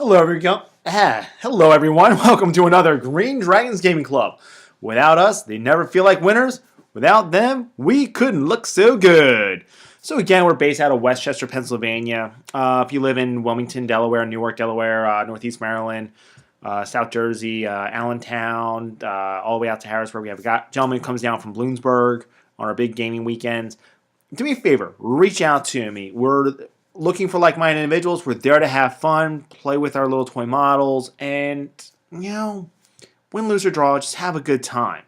Hello everyone. Welcome to another Green Dragons Gaming Club. Without us, they never feel like winners. Without them, we couldn't look so good. So again, we're based out of Westchester, Pennsylvania. If you live in Wilmington, Delaware, Newark, Delaware, Northeast Maryland, South Jersey, Allentown, all the way out to Harrisburg, we have a gentleman who comes down from Bloomsburg on our big gaming weekends. Do me a favor, reach out to me. We're looking for like-minded individuals. We're there to have fun, play with our little toy models, and, win, lose, or draw, just have a good time.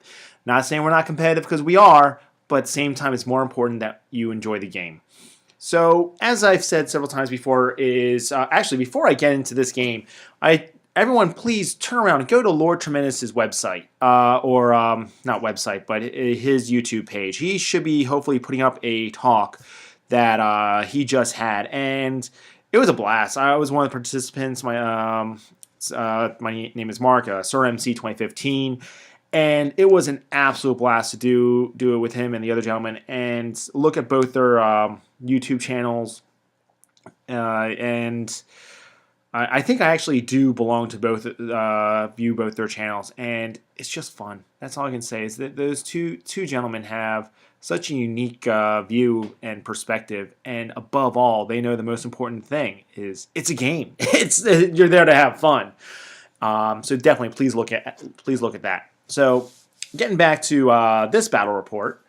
Not saying we're not competitive because we are, but at the same time, it's more important that you enjoy the game. So, as I've said several times before, actually, before I get into this game, everyone please turn around and go to Lord Tremendous's website, or not website, but his YouTube page. He should be hopefully putting up a talk that he just had, and it was a blast. I was one of the participants. My name is Mark, Sir MC 2015, and it was an absolute blast to do it with him and the other gentleman, and look at both their YouTube channels, and I think I actually do belong to both, view both their channels, and it's just fun. That's all I can say is that those two gentlemen have such a unique view and perspective, and above all, they know the most important thing is it's a game. You're there to have fun. So definitely, please look at that. So, getting back to this battle report,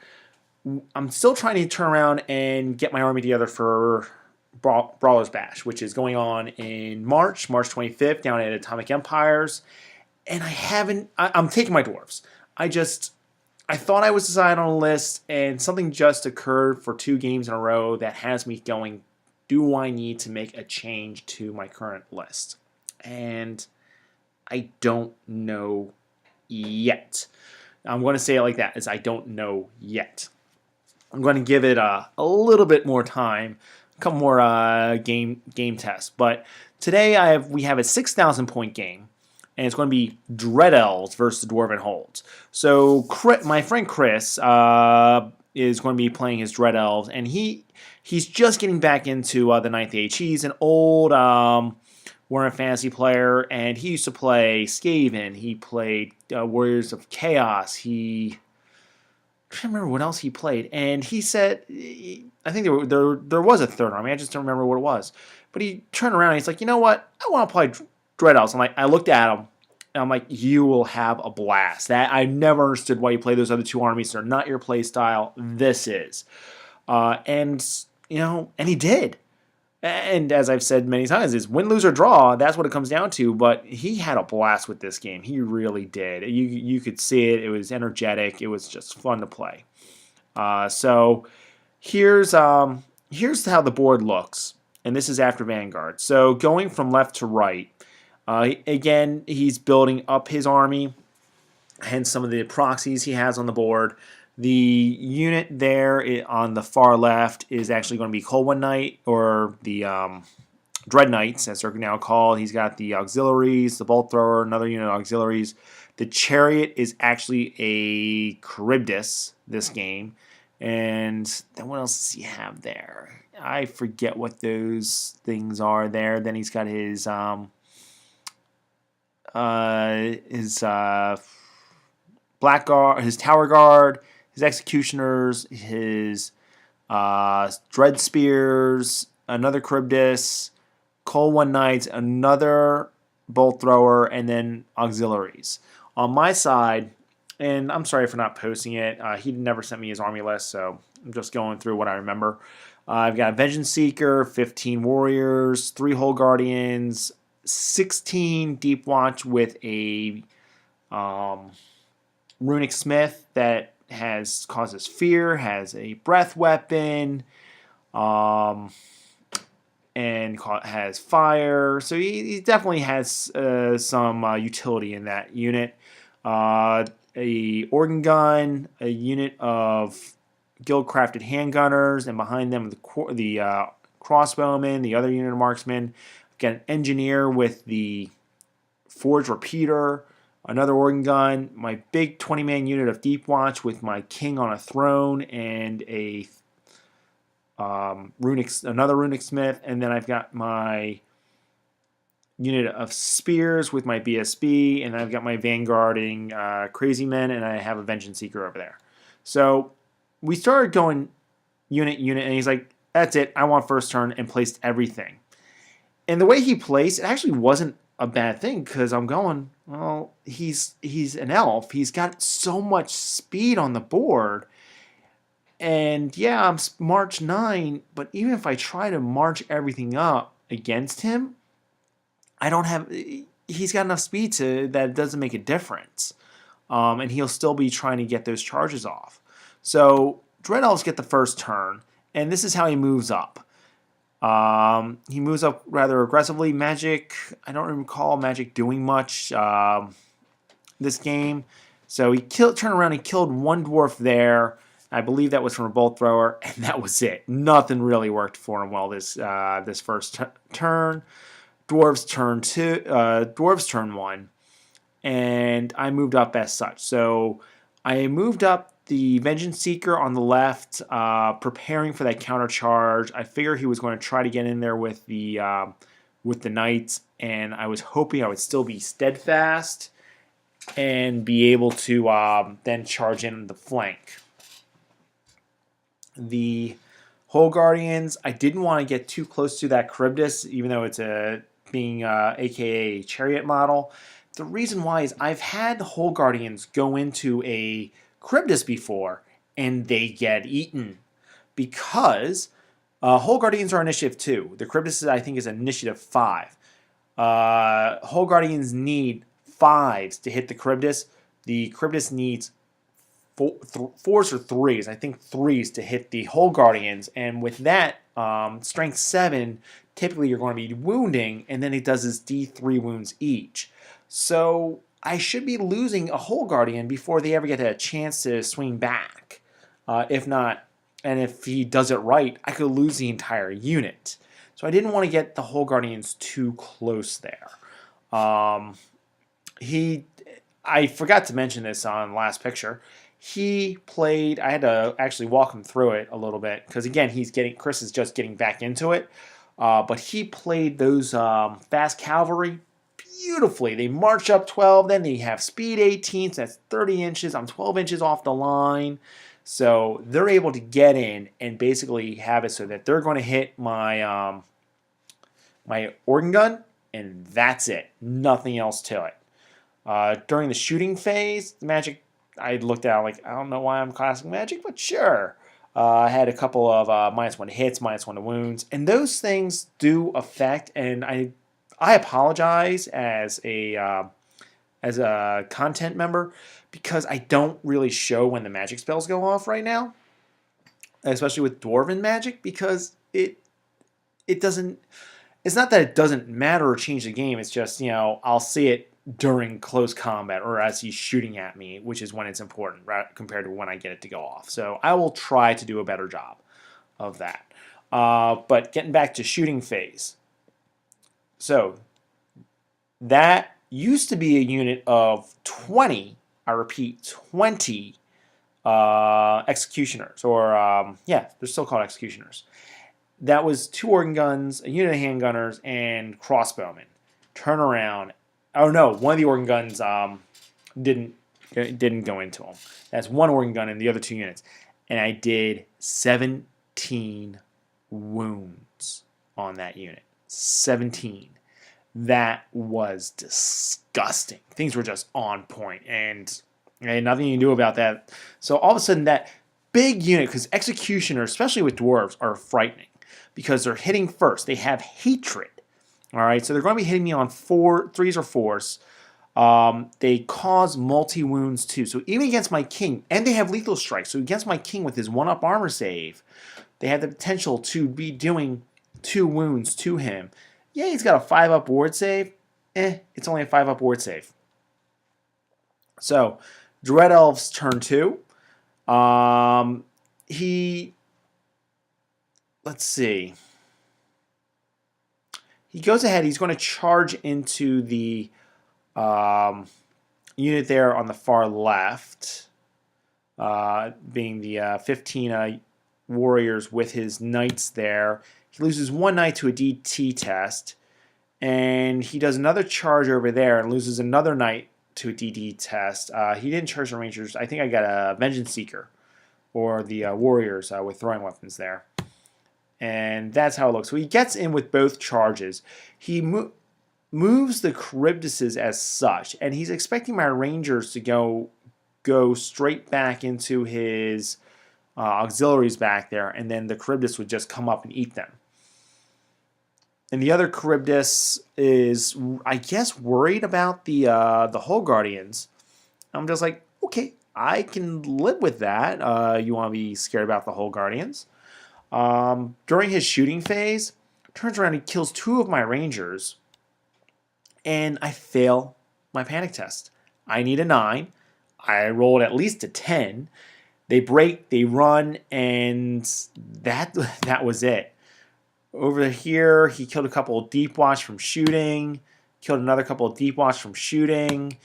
I'm still trying to turn around and get my army together for Brawler's Bash, which is going on in March 25th, down at Atomic Empires, and I'm taking my dwarves. I thought I was decided on a list, and something just occurred for 2 games in a row that has me going, do I need to make a change to my current list? And I don't know yet. I'm going to say it like that, is I don't know yet. I'm going to give it a little bit more time, a couple more game tests. But today we have a 6,000 point game, and it's going to be Dread Elves versus the Dwarven Holds. So my friend Chris is going to be playing his Dread Elves, and he's just getting back into the 9th Age. He's an old Warhammer Fantasy player, and he used to play Skaven. He played Warriors of Chaos. I can't remember what else he played, and he said, I think there was a third army. I just don't remember what it was. But he turned around and he's like, you know what? I want to play Dread Elves. I looked at him, and I'm like, you will have a blast. I never understood why you play those other 2 armies. They're not your play style. This is. And he did. And as I've said many times, is win, lose, or draw. That's what it comes down to. But he had a blast with this game. He really did. You could see it. It was energetic. It was just fun to play. So here's how the board looks. And this is after Vanguard. So going from left to right, again, he's building up his army, hence some of the proxies he has on the board. The unit there on the far left is actually going to be Cold One Knight, or the Dread Knights, as they're now called. He's got the auxiliaries, the Bolt Thrower, another unit of auxiliaries. The Chariot is actually a Charybdis this game. And then what else does he have there? I forget what those things are there. Then he's got his Blackguard, his Tower Guard, his Executioners, his Dread Spears, another Charybdis, Cold One Knights, another Bolt Thrower, and then auxiliaries. On my side, and I'm sorry for not posting it, he never sent me his army list, so I'm just going through what I remember. I've got Vengeance Seeker, 15 Warriors, 3 Hull Guardians, 16 Deep Watch with a Runic Smith that causes fear, has a breath weapon, and has fire. So he definitely has some utility in that unit. A organ gun, a unit of guild-crafted handgunners, and behind them the crossbowmen, the other unit of marksmen. We've got an engineer with the forge repeater, another organ gun, my big 20-man unit of Deep Watch with my king on a throne, and another runic smith, and then I've got my unit of spears with my BSB, and I've got my vanguarding crazy men, and I have a vengeance seeker over there. So we started going unit, and he's like, "That's it. I want first turn," and placed everything. And the way he placed, it actually wasn't a bad thing because I'm going, well, he's an elf. He's got so much speed on the board. And yeah, I'm March 9, but even if I try to march everything up against him, I don't have. He's got enough speed to that it doesn't make a difference, and he'll still be trying to get those charges off. So Dread Elves get the first turn, and this is how he moves up. He moves up rather aggressively. Magic, I don't recall Magic doing much this game. So he turned around and killed one dwarf there. I believe that was from a bolt thrower, and that was it. Nothing really worked for him well this first turn. Dwarves turn 1, and I moved up as such. So I moved up the Vengeance Seeker on the left, preparing for that counter charge. I figured he was going to try to get in there with the knights, and I was hoping I would still be steadfast and be able to then charge in the flank. The Hole Guardians, I didn't want to get too close to that Charybdis, even though it's being aka Chariot model. The reason why is I've had Hole Guardians go into a Charybdis before, and they get eaten because Hole Guardians are initiative 2. The Charybdis, I think, is initiative 5. Hole Guardians need 5s to hit the Charybdis. The Charybdis needs 4s or 3s. I think 3s to hit the Hole Guardians. And with that, strength 7, typically you're going to be wounding, and then it does this D3 wounds each. So I should be losing a Hole Guardian before they ever get a chance to swing back. If not, and if he does it right, I could lose the entire unit. So I didn't want to get the Hole Guardians too close there. I forgot to mention this on the last picture. He played, I had to actually walk him through it a little bit, because again, Chris is just getting back into it. But he played those fast cavalry beautifully. They march up 12, then they have speed 18, so that's 30 inches. I'm 12 inches off the line. So they're able to get in and basically have it so that they're going to hit my my organ gun, and that's it. Nothing else to it. During the shooting phase, the magic, I looked at it like, I don't know why I'm classing magic, but sure. I had a couple of -1 hits, -1 wounds, and those things do affect, and I apologize as a content member because I don't really show when the magic spells go off right now, especially with Dwarven magic, because it doesn't. It's not that it doesn't matter or change the game. It's just, I'll see it during close combat or as he's shooting at me, which is when it's important, right, compared to when I get it to go off. So I will try to do a better job of that. But getting back to shooting phase. So that used to be a unit of 20, I repeat, 20 executioners, or they're still called executioners. That was 2 organ guns, a unit of handgunners, and crossbowmen. Turn around. Oh no, one of the organ guns didn't go into them. That's 1 organ gun in the other 2 units. And I did 17 wounds on that unit. 17. That was disgusting. Things were just on point, and I had nothing you can do about that. So all of a sudden, that big unit, because executioners, especially with dwarves, are frightening because they're hitting first. They have hatred. All right, so they're going to be hitting me on 3s or 4s. They cause multi-wounds too. So even against my king, and they have lethal strikes. So against my king with his 1-up armor save, they have the potential to be doing 2 wounds to him. Yeah, he's got a 5-up ward save. It's only a 5-up ward save. So, Dread Elves turn 2. Let's see. He goes ahead. He's going to charge into the unit there on the far left, being the 15 warriors with his knights there. He loses 1 knight to a DT test, And he does another charge over there and loses another knight to a DD test. He didn't charge the Rangers. I think I got a Vengeance Seeker or the Warriors with throwing weapons there. And that's how it looks. So he gets in with both charges. He moves the Charybdises as such, and he's expecting my Rangers to go straight back into his auxiliaries back there, and then the Charybdis would just come up and eat them. And the other Charybdis is, I guess, worried about the Hull Guardians. I'm just like, okay, I can live with that. You want to be scared about the Hull Guardians? During his shooting phase, turns around and kills 2 of my Rangers, and I fail my panic test. I need a 9. I rolled at least a 10. They break, they run, and that was it. Over here, he killed a couple of Deep Watch from shooting, killed another couple of Deep Watch from shooting.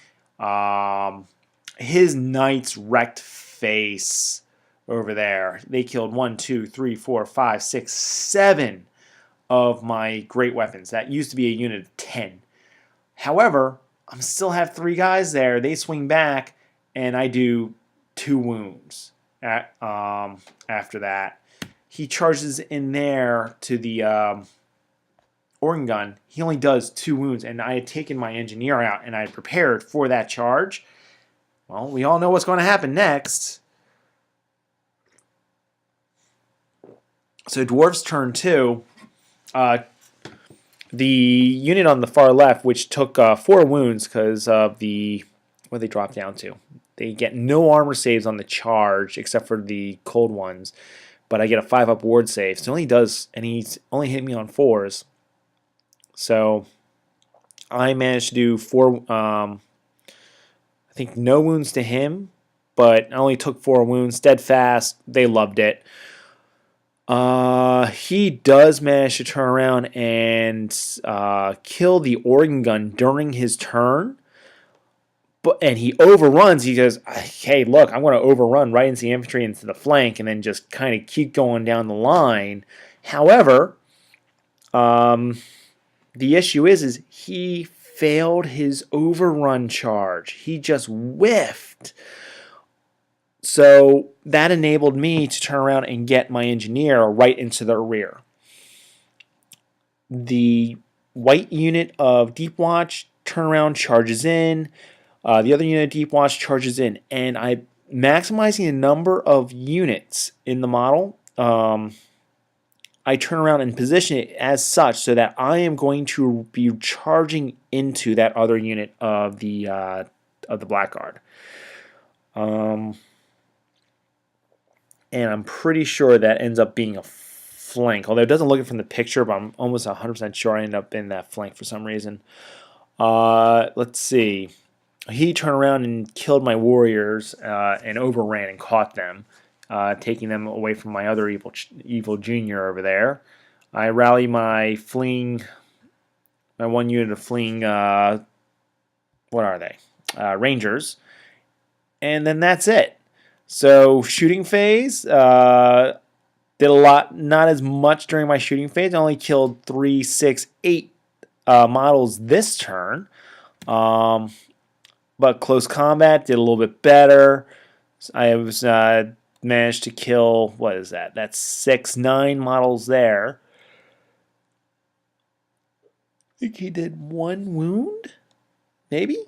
His knights wrecked face over there. They killed 1, 2, 3, 4, 5, 6, 7 of my great weapons. That used to be a unit of 10. However, I still have 3 guys there. They swing back, and I do 2 wounds after that. He charges in there to the organ gun. He only does 2 wounds, and I had taken my engineer out, and I had prepared for that charge. Well, we all know what's going to happen next. So Dwarves turn 2. The unit on the far left, which took 4 wounds because of what they drop down to. They get no armor saves on the charge except for the cold ones, but I get a 5-up ward save. So he's only hit me on 4s. So I managed to do 4. I think no wounds to him, but I only took 4 wounds. Steadfast, they loved it. He does manage to turn around and kill the organ gun during his turn. And he overruns. He goes, hey, look, I'm going to overrun right into the infantry, into the flank, and then just kind of keep going down the line. However, the issue is he failed his overrun charge. He just whiffed. So that enabled me to turn around and get my engineer right into the rear. The white unit of Deep Watch turnaround charges in. The other unit of Deep Watch charges in. And I'm maximizing the number of units in the model. I turn around and position it as such so that I am going to be charging into that other unit of the Blackguard. And I'm pretty sure that ends up being a flank. Although it doesn't look it from the picture, but I'm almost 100% sure I end up in that flank for some reason. Let's see. He turned around and killed my warriors and overran and caught them, taking them away from my other evil junior over there. I rally my one unit of fleeing, what are they? Rangers. And then that's it. So shooting phase, did a lot, not as much during my shooting phase. I only killed 3, 6, 8 models this turn. But close combat did a little bit better. I was managed to kill, what is that? That's 6, 9 models there. I think he did 1 wound, maybe?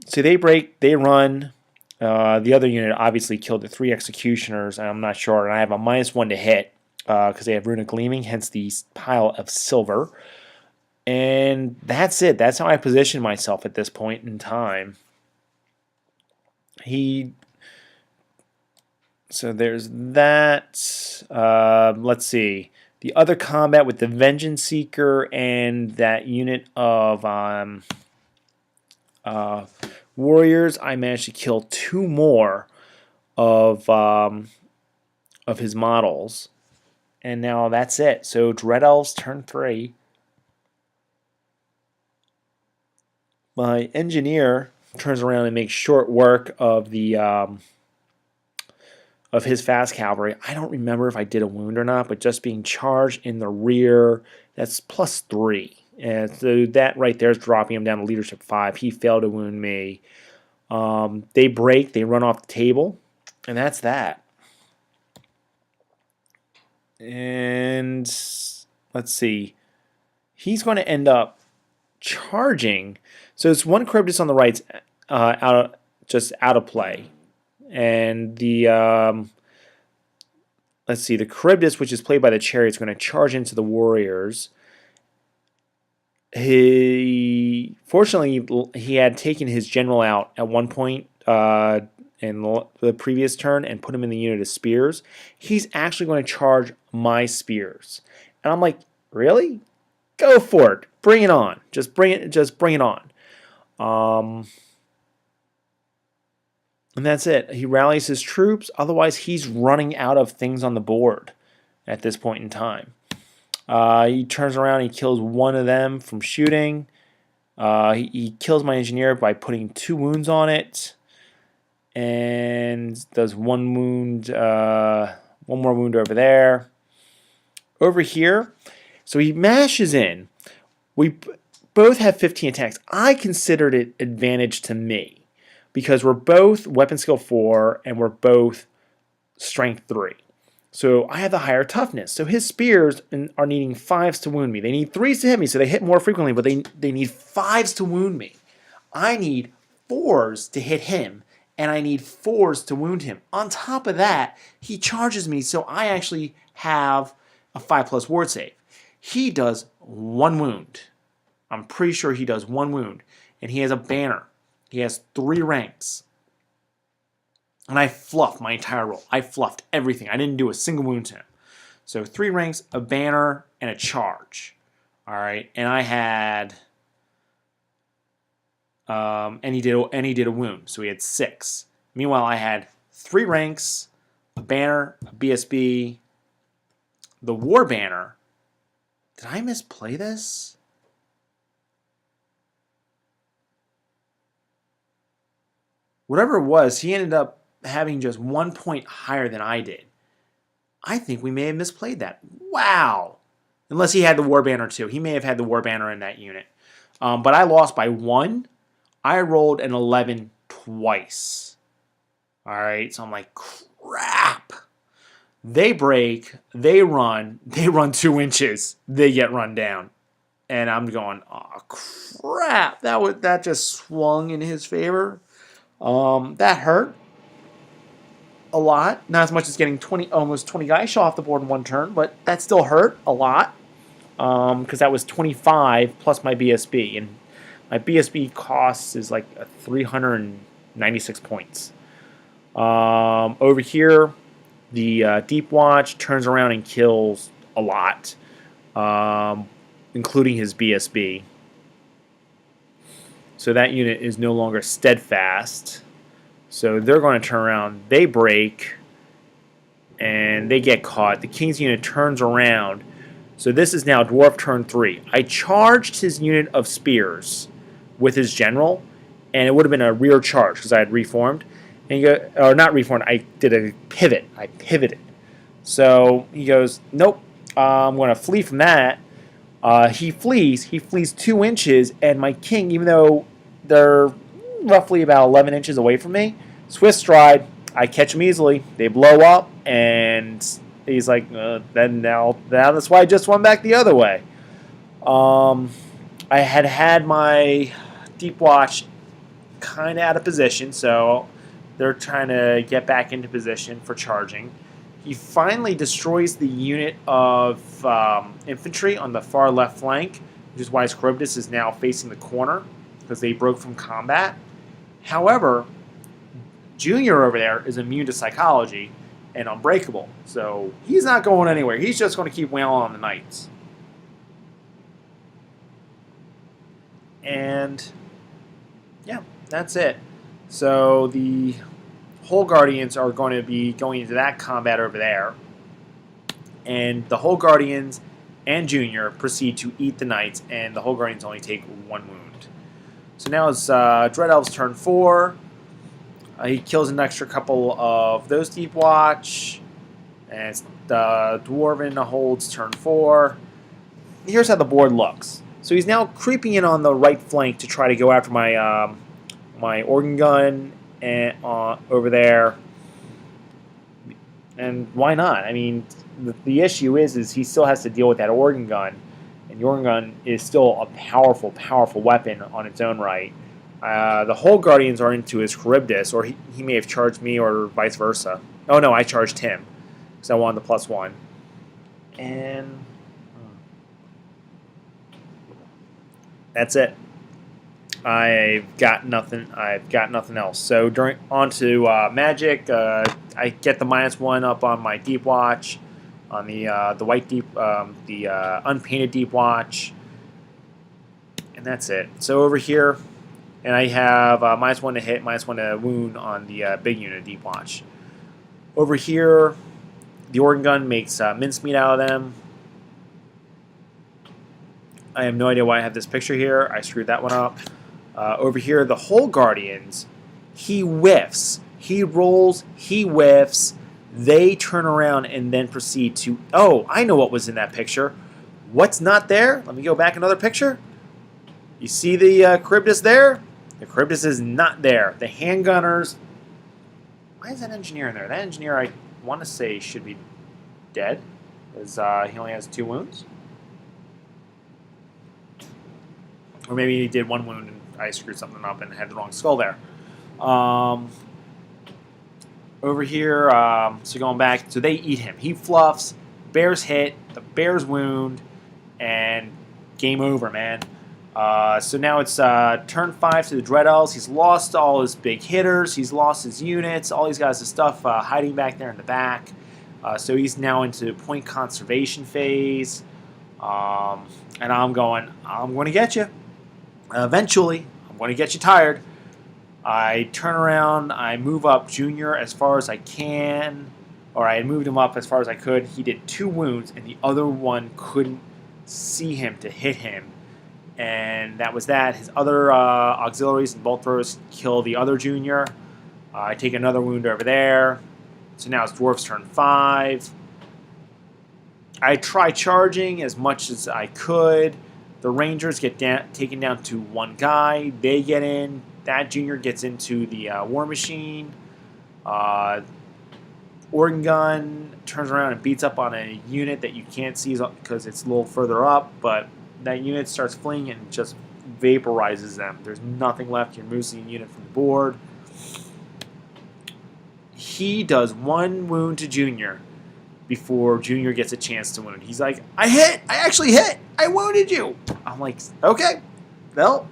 So they run. The other unit obviously killed the 3 executioners, and I'm not sure. And I have a -1 to hit because they have runic gleaming, hence the pile of silver. And that's it. That's how I position myself at this point in time. So there's that. Let's see. The other combat with the Vengeance Seeker and that unit of warriors, I managed to kill 2 more of his models, and now that's it. So Dread Elves turn 3. My engineer turns around and makes short work of the of his fast cavalry. I don't remember if I did a wound or not, but just being charged in the rear, that's +3. And so that right there is dropping him down to leadership 5. He failed to wound me. They break, they run off the table, and that's that. And let's see. He's going to end up charging. So it's one Charybdis on the right, just out of play. And the let's see, the Charybdis, which is played by the Chariot, is going to charge into the Warriors. Fortunately, he had taken his general out at one point in the previous turn and put him in the unit of spears. He's actually going to charge my spears, and I'm like, really? Go for it! Bring it on! Just bring it on! And that's it. He rallies his troops. Otherwise, he's running out of things on the board at this point in time. He turns around, he kills one of them from shooting. He kills my engineer by putting 2 wounds on it. And does one more wound over there. Over here, so he mashes in. We both have 15 attacks. I considered it advantage to me because we're both weapon skill 4 and we're both strength 3. So I have the higher toughness. So his spears are needing 5s to wound me. They need 3s to hit me, so they hit more frequently, but they need 5s to wound me. I need 4s to hit him, and I need 4s to wound him. On top of that, he charges me, so I actually have a 5+ ward save. He does 1 wound. I'm pretty sure he does 1 wound. And he has a banner. He has 3 ranks. And I fluffed my entire roll. I fluffed everything. I didn't do a single wound to him. So 3 ranks, a banner, and a charge. All right. And I had... and he did a wound. So he had 6. Meanwhile, I had 3 ranks, a banner, a BSB, the war banner. Did I misplay this? Whatever it was, he ended up having just 1 point higher than I did. I think we may have misplayed that. Wow. Unless he had the war banner too. He may have had the war banner in that unit. But I lost by 1. I rolled an 11 twice. All right, so I'm like, crap. They break, they run 2 inches, they get run down. And I'm going, oh, crap. That just swung in his favor. That hurt a lot. Not as much as getting almost 20 guys shot off the board in 1 turn, but that still hurt a lot. Because that was 25 plus my BSB. And my BSB cost is like 396 points. Over here, the Deep Watch turns around and kills a lot, including his BSB. So that unit is no longer steadfast. So they're going to turn around. They break, and they get caught. The King's unit turns around. So this is now Dwarf turn 3. I charged his unit of spears with his general, and it would have been a rear charge because I had reformed. And or not reformed, I did a pivot. I pivoted. So he goes, nope, I'm going to flee from that. He flees 2 inches, and my king, even though they're roughly about 11 inches away from me, swift stride, I catch them easily. They blow up, and he's like, then now that's why I just went back the other way. I had my Deep Watch kind of out of position, so they're trying to get back into position for charging. He finally destroys the unit of infantry on the far left flank, which is why his Charybdis is now facing the corner, because they broke from combat. However, Junior over there is immune to psychology and unbreakable, so he's not going anywhere. He's just going to keep wailing on the knights. And yeah, that's it. So the Whole Guardians are going to be going into that combat over there. And the Whole Guardians and Junior proceed to eat the Knights, and the Whole Guardians only take 1 wound. So now it's Dread Elves turn 4. He kills an extra couple of those Deep Watch. And it's the Dwarven holds turn 4. Here's how the board looks. So he's now creeping in on the right flank to try to go after my my organ gun and over there. And why not? I mean, the issue is he still has to deal with that organ gun, and the organ gun is still a powerful, powerful weapon on its own right. The whole Guardians are into his Charybdis, or he may have charged me, or vice versa. Oh no, I charged him because I wanted the +1. And that's it. I've got nothing else. So on to Magic. I get the -1 up on my Deep Watch, on the white deep, the unpainted Deep Watch, and that's it. So over here, and I have -1 to hit, -1 to wound on the big unit Deep Watch. Over here, the organ gun makes mincemeat out of them. I have no idea why I have this picture here. I screwed that one up. Over here, the whole Guardians, he whiffs. He rolls, he whiffs. They turn around and then proceed to... Oh, I know what was in that picture. What's not there? Let me go back another picture. You see the Charybdis there? The Charybdis is not there. The handgunners... Why is that engineer in there? That engineer, I want to say, should be dead, because he only has 2 wounds. Or maybe he did 1 wound and I screwed something up and had the wrong skull there. Over here, so going back, so they eat him. He fluffs, bears hit, the bears wound, and game over, man. So now it's turn 5 to the Dread Elves. He's lost all his big hitters. He's lost his units. All he's got is his stuff hiding back there in the back. So he's now into point conservation phase. And I'm going to get you. Eventually, I'm going to get you tired. I turn around, I move up Junior as far as I can, or I moved him up as far as I could. He did 2 wounds, and the other one couldn't see him to hit him. And that was that. His other auxiliaries and bolt throwers kill the other Junior. I take another wound over there. So now it's Dwarf's turn 5. I try charging as much as I could. The Rangers get taken down to 1 guy. They get in. That Junior gets into the War Machine. Organ Gun turns around and beats up on a unit that you can't see because it's a little further up, but that unit starts fleeing and just vaporizes them. There's nothing left. You're moving a unit from the board. He does 1 wound to Junior before Junior gets a chance to wound. He's like, I hit! I actually hit! I wounded you! I'm like, okay, well,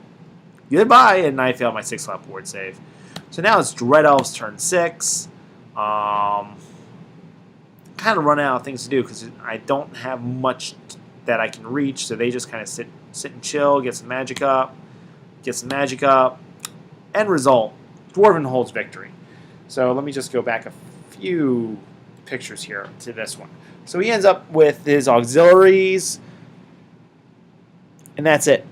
goodbye, and I failed my 6-slot board save. So now it's Dread Elves turn 6. Kind of run out of things to do because I don't have much that I can reach, so they just kind of sit and chill, get some magic up, End result, Dwarven holds victory. So let me just go back a few pictures here to this one. So he ends up with his auxiliaries, and that's it.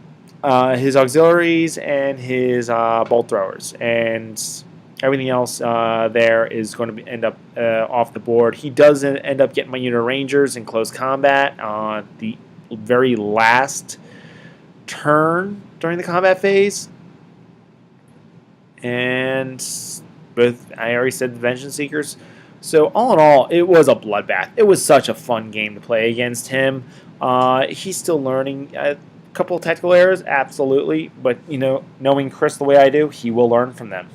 His auxiliaries and his bolt throwers, and everything else there is going to end up off the board. He does end up getting my unit of Rangers in close combat on the very last turn during the combat phase. And both, I already said, the Vengeance Seekers. So all in all, it was a bloodbath. It was such a fun game to play against him. He's still learning. A couple of tactical errors, absolutely. But, you know, knowing Chris the way I do, he will learn from them.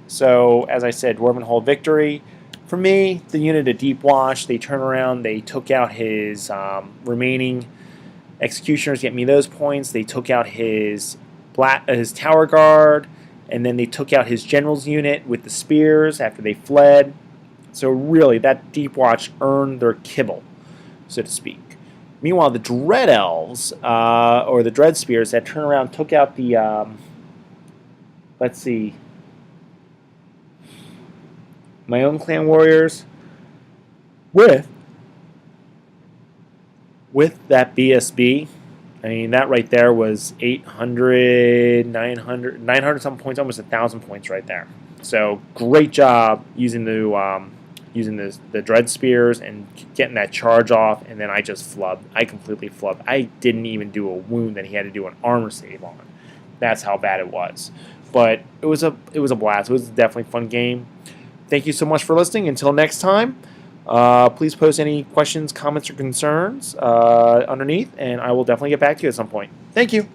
So, as I said, Dwarven hold victory. For me, the unit of Deep Watch, they turn around, they took out his remaining Executioners, get me those points. They took out his Tower Guard, and then they took out his General's unit with the Spears after they fled. So really, that Deep Watch earned their kibble, so to speak. Meanwhile, the Dread Elves, or the Dread Spears, that turn around took out the, let's see, my own clan warriors with that BSB. I mean, that right there was 800, 900 something points, almost 1,000 points right there. So great job using the using the dread spears and getting that charge off, and then I just flubbed. I completely flubbed. I didn't even do a wound that he had to do an armor save on. That's how bad it was. But it was a blast. It was definitely a fun game. Thank you so much for listening. Until next time, please post any questions, comments, or concerns underneath, and I will definitely get back to you at some point. Thank you.